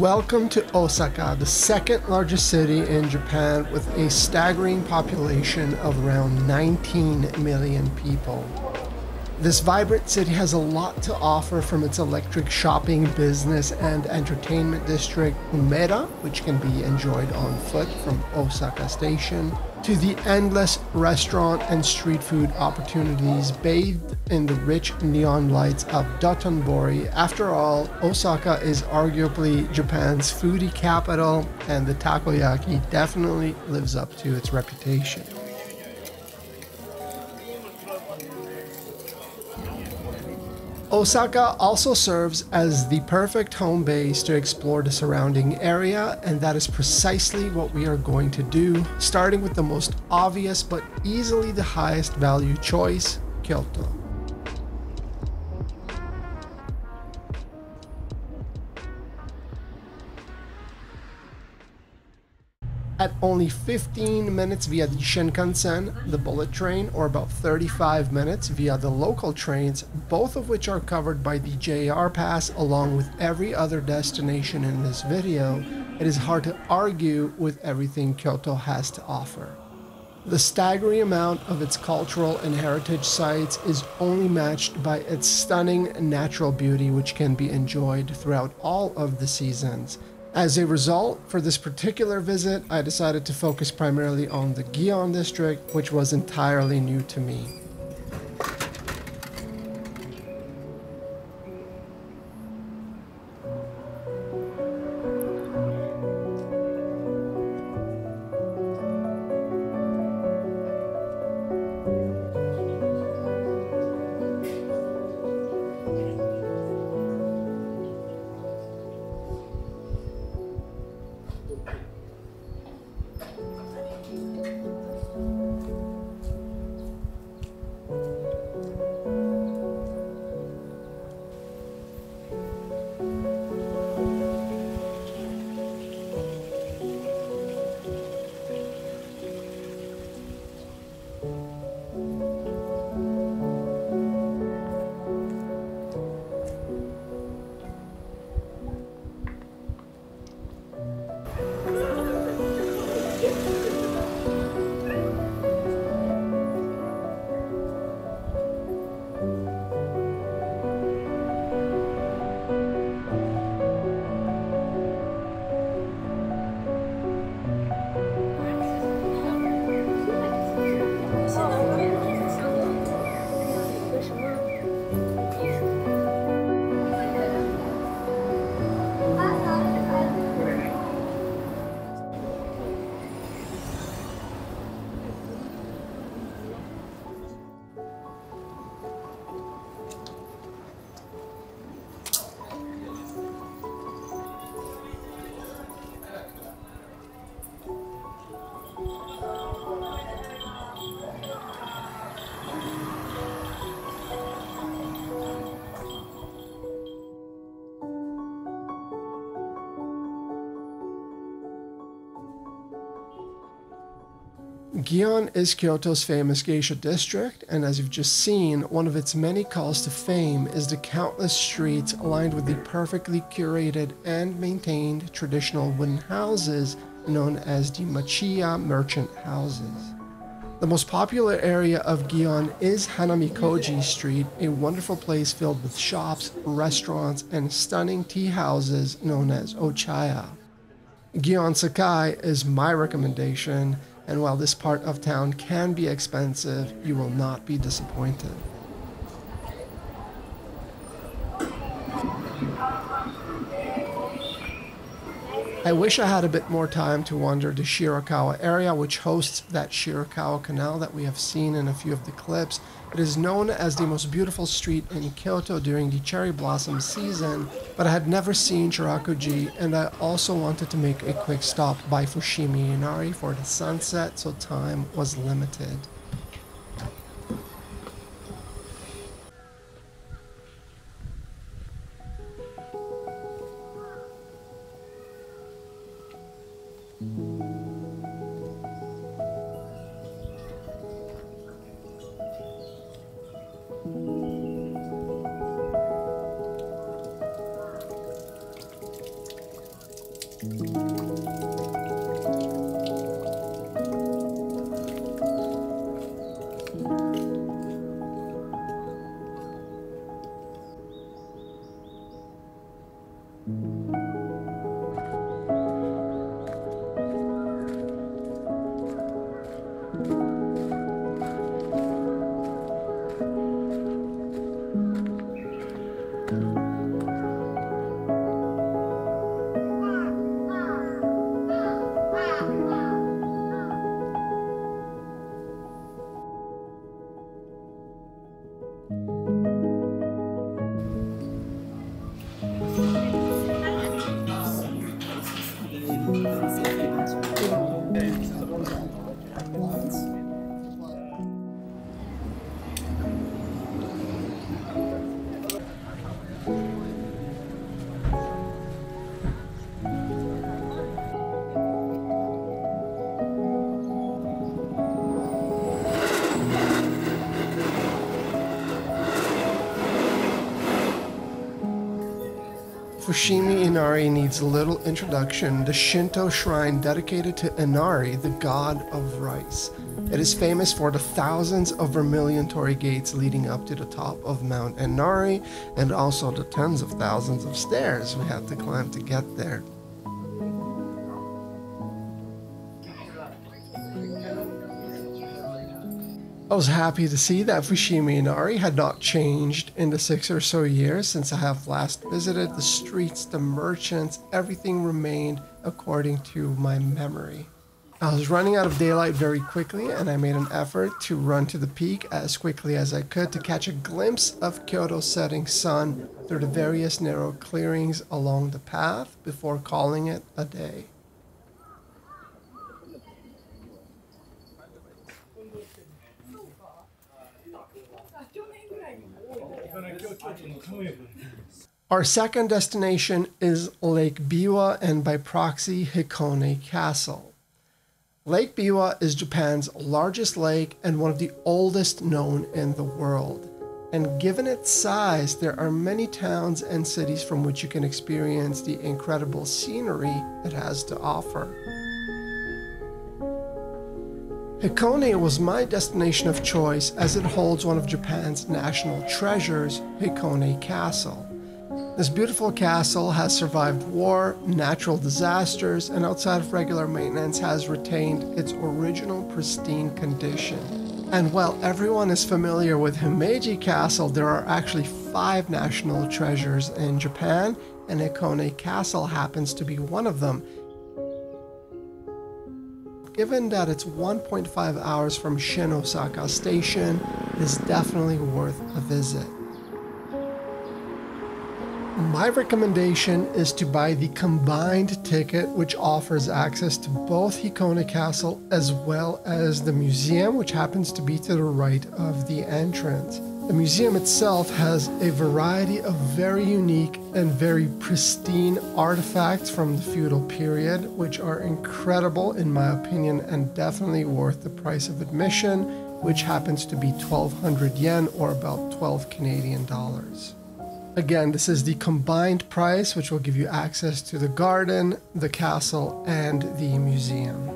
Welcome to Osaka, the second largest city in Japan with a staggering population of around 19 million people. This vibrant city has a lot to offer, from its electric shopping, business, and entertainment district, Umeda, which can be enjoyed on foot from Osaka Station, to the endless restaurant and street food opportunities bathed in the rich neon lights of Dotonbori. After all, Osaka is arguably Japan's foodie capital, and the takoyaki definitely lives up to its reputation. Osaka also serves as the perfect home base to explore the surrounding area, and that is precisely what we are going to do, starting with the most obvious but easily the highest value choice, Kyoto. At only 15 minutes via the Shinkansen, the bullet train, or about 35 minutes via the local trains, both of which are covered by the JR Pass along with every other destination in this video, it is hard to argue with everything Kyoto has to offer. The staggering amount of its cultural and heritage sites is only matched by its stunning natural beauty, which can be enjoyed throughout all of the seasons. As a result, for this particular visit, I decided to focus primarily on the Gion district, which was entirely new to me. Gion is Kyoto's famous geisha district, and as you've just seen, one of its many calls to fame is the countless streets lined with the perfectly curated and maintained traditional wooden houses known as the Machiya merchant houses. The most popular area of Gion is Hanamikoji Street, a wonderful place filled with shops, restaurants, and stunning tea houses known as Ochaya. Gion Sakai is my recommendation, and while this part of town can be expensive, you will not be disappointed. I wish I had a bit more time to wander the Shirakawa area, which hosts that Shirakawa Canal that we have seen in a few of the clips. It is known as the most beautiful street in Kyoto during the cherry blossom season, but I had never seen Shirakuji, and I also wanted to make a quick stop by Fushimi Inari for the sunset, so time was limited. Fushimi Inari needs little introduction, the Shinto shrine dedicated to Inari, the god of rice. It is famous for the thousands of vermilion torii gates leading up to the top of Mount Inari, and also the tens of thousands of stairs we have to climb to get there. I was happy to see that Fushimi Inari had not changed in the 6 or so years since I have last visited. The streets, the merchants, everything remained according to my memory. I was running out of daylight very quickly, and I made an effort to run to the peak as quickly as I could to catch a glimpse of Kyoto's setting sun through the various narrow clearings along the path before calling it a day. Our second destination is Lake Biwa and by proxy Hikone Castle. Lake Biwa is Japan's largest lake and one of the oldest known in the world. And given its size, there are many towns and cities from which you can experience the incredible scenery it has to offer. Hikone was my destination of choice as it holds one of Japan's national treasures, Hikone Castle. This beautiful castle has survived war, natural disasters, and outside of regular maintenance has retained its original pristine condition. And while everyone is familiar with Himeji Castle, there are actually 5 national treasures in Japan, and Hikone Castle happens to be one of them. Given that it's 1.5 hours from Shinosaka Station, it is definitely worth a visit. My recommendation is to buy the combined ticket, which offers access to both Hikone Castle as well as the museum, which happens to be to the right of the entrance. The museum itself has a variety of very unique and very pristine artifacts from the feudal period, which are incredible in my opinion and definitely worth the price of admission, which happens to be 1,200 yen or about 12 Canadian dollars. Again, this is the combined price, which will give you access to the garden, the castle, and the museum.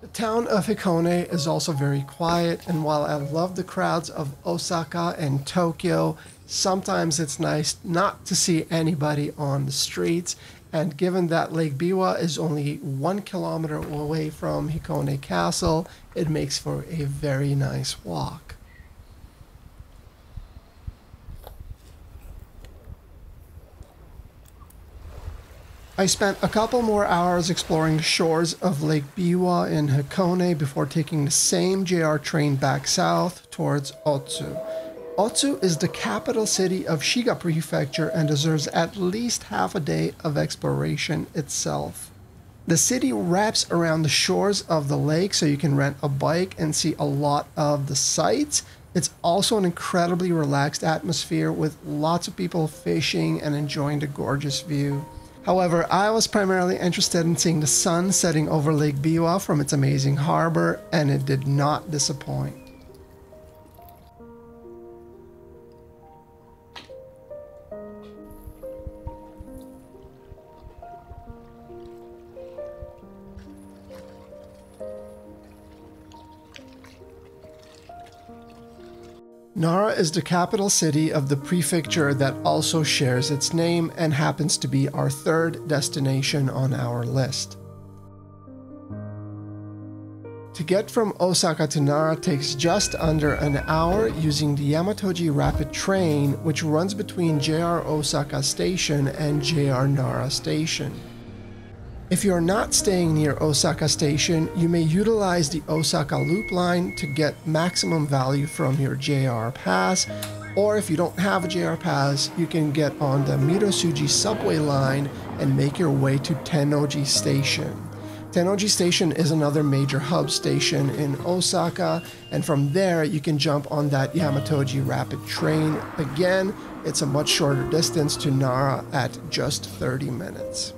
The town of Hikone is also very quiet, and while I love the crowds of Osaka and Tokyo, sometimes it's nice not to see anybody on the streets, and given that Lake Biwa is only 1 kilometer away from Hikone Castle, it makes for a very nice walk. I spent a couple more hours exploring the shores of Lake Biwa in Hikone before taking the same JR train back south towards Otsu. Otsu is the capital city of Shiga Prefecture and deserves at least half a day of exploration itself. The city wraps around the shores of the lake, so you can rent a bike and see a lot of the sights. It's also an incredibly relaxed atmosphere with lots of people fishing and enjoying the gorgeous view. However, I was primarily interested in seeing the sun setting over Lake Biwa from its amazing harbor, and it did not disappoint. Nara is the capital city of the prefecture that also shares its name and happens to be our third destination on our list. To get from Osaka to Nara takes just under an hour using the Yamatoji Rapid Train, which runs between JR Osaka Station and JR Nara Station. If you're not staying near Osaka Station, you may utilize the Osaka Loop Line to get maximum value from your JR Pass, or if you don't have a JR Pass, you can get on the Midosuji subway line and make your way to Tennoji Station. Tennoji Station is another major hub station in Osaka, and from there you can jump on that Yamatoji Rapid Train. Again, it's a much shorter distance to Nara at just 30 minutes.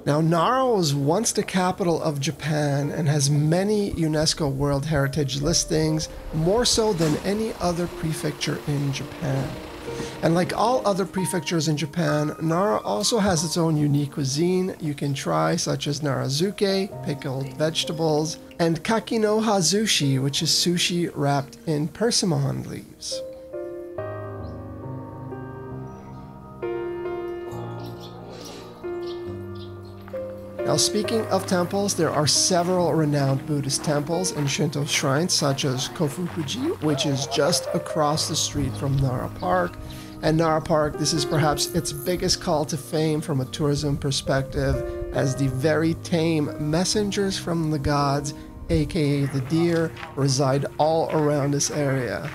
Now, Nara was once the capital of Japan and has many UNESCO World Heritage listings, more so than any other prefecture in Japan. And like all other prefectures in Japan, Nara also has its own unique cuisine you can try, such as narazuke, pickled vegetables, and kakinoha sushi, which is sushi wrapped in persimmon leaves. Now, speaking of temples, there are several renowned Buddhist temples and Shinto shrines such as Kofukuji, which is just across the street from Nara Park. And Nara Park, this is perhaps its biggest call to fame from a tourism perspective, as the very tame messengers from the gods, aka the deer, reside all around this area.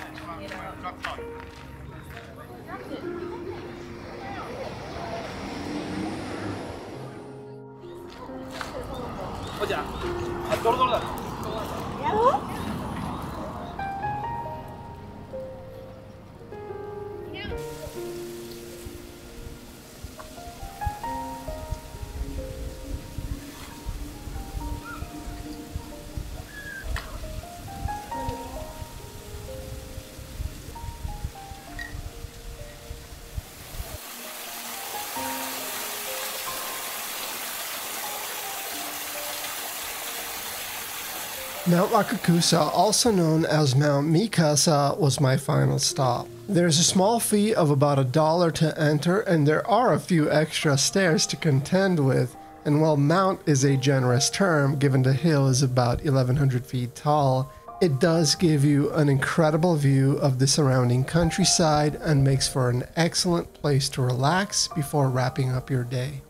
Mount Wakakusa, also known as Mount Mikasa, was my final stop. There's a small fee of about $1 to enter, and there are a few extra stairs to contend with, and while mount is a generous term given the hill is about 1,100 feet tall, it does give you an incredible view of the surrounding countryside and makes for an excellent place to relax before wrapping up your day.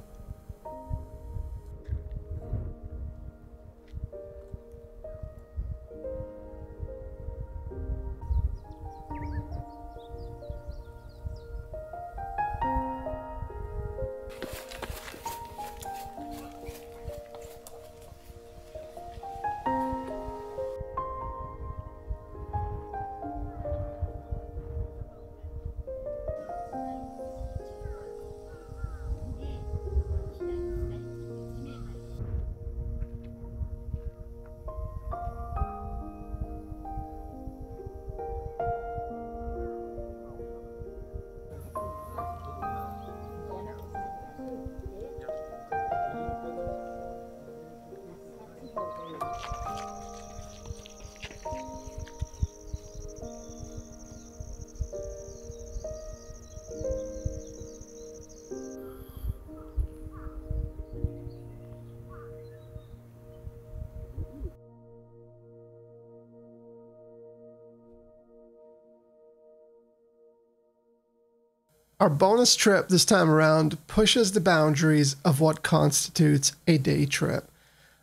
Our bonus trip this time around pushes the boundaries of what constitutes a day trip.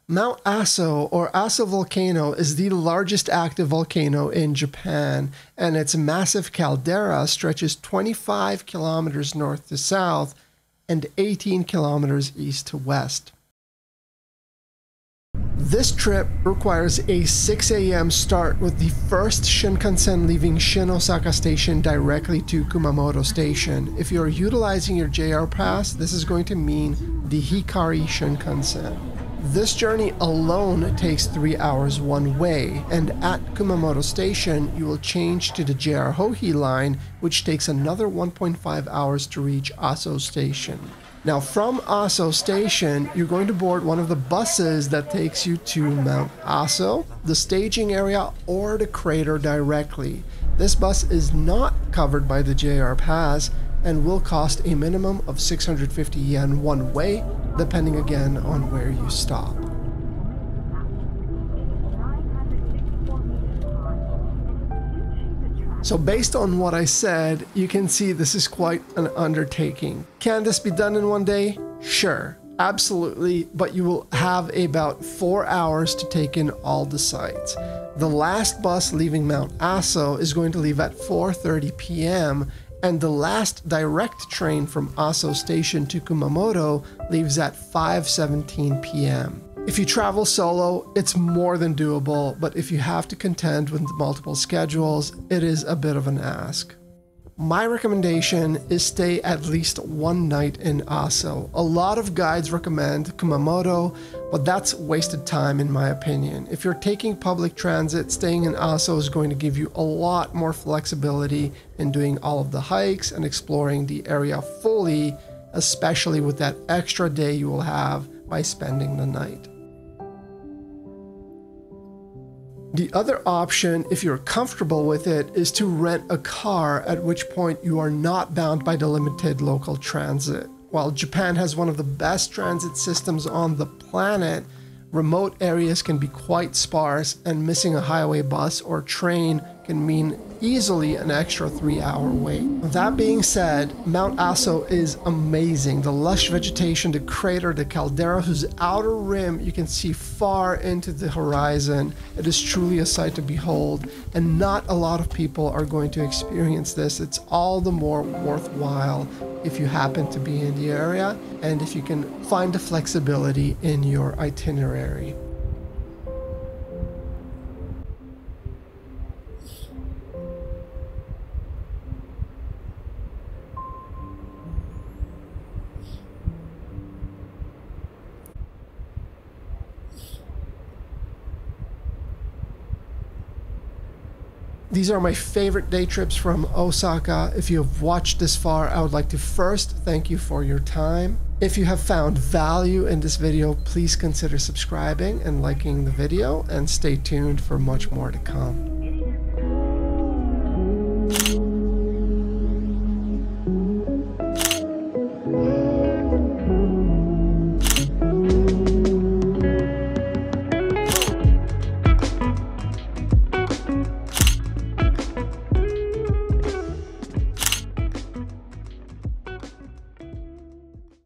Mount Aso, or Aso Volcano, is the largest active volcano in Japan, and its massive caldera stretches 25 kilometers north to south and 18 kilometers east to west. This trip requires a 6 a.m. start with the first Shinkansen leaving Shin Osaka Station directly to Kumamoto Station. If you're utilizing your JR Pass, this is going to mean the Hikari Shinkansen. This journey alone takes 3 hours one way, and at Kumamoto Station, you will change to the JR Hohi line, which takes another 1.5 hours to reach Aso Station. Now from Aso Station, you're going to board one of the buses that takes you to Mount Aso, the staging area, or the crater directly. This bus is not covered by the JR Pass and will cost a minimum of 650 yen one way, depending again on where you stop. So based on what I said, you can see this is quite an undertaking. Can this be done in one day? Sure, absolutely, but you will have about 4 hours to take in all the sites. The last bus leaving Mount Aso is going to leave at 4:30 p.m. and the last direct train from Aso Station to Kumamoto leaves at 5:17 p.m. If you travel solo, it's more than doable, but if you have to contend with multiple schedules, it is a bit of an ask. My recommendation is stay at least one night in Aso. A lot of guides recommend Kumamoto, but that's wasted time in my opinion. If you're taking public transit, staying in Aso is going to give you a lot more flexibility in doing all of the hikes and exploring the area fully, especially with that extra day you will have by spending the night. The other option, if you're comfortable with it, is to rent a car, at which point you are not bound by the limited local transit. While Japan has one of the best transit systems on the planet, remote areas can be quite sparse, and missing a highway bus or train can mean easily an extra 3-hour wait. That being said, Mount Aso is amazing. The lush vegetation, the crater, the caldera whose outer rim you can see far into the horizon. It is truly a sight to behold, and not a lot of people are going to experience this. It's all the more worthwhile if you happen to be in the area and if you can find the flexibility in your itinerary. These are my favorite day trips from Osaka. If you have watched this far, I would like to first thank you for your time. If you have found value in this video, please consider subscribing and liking the video, and stay tuned for much more to come.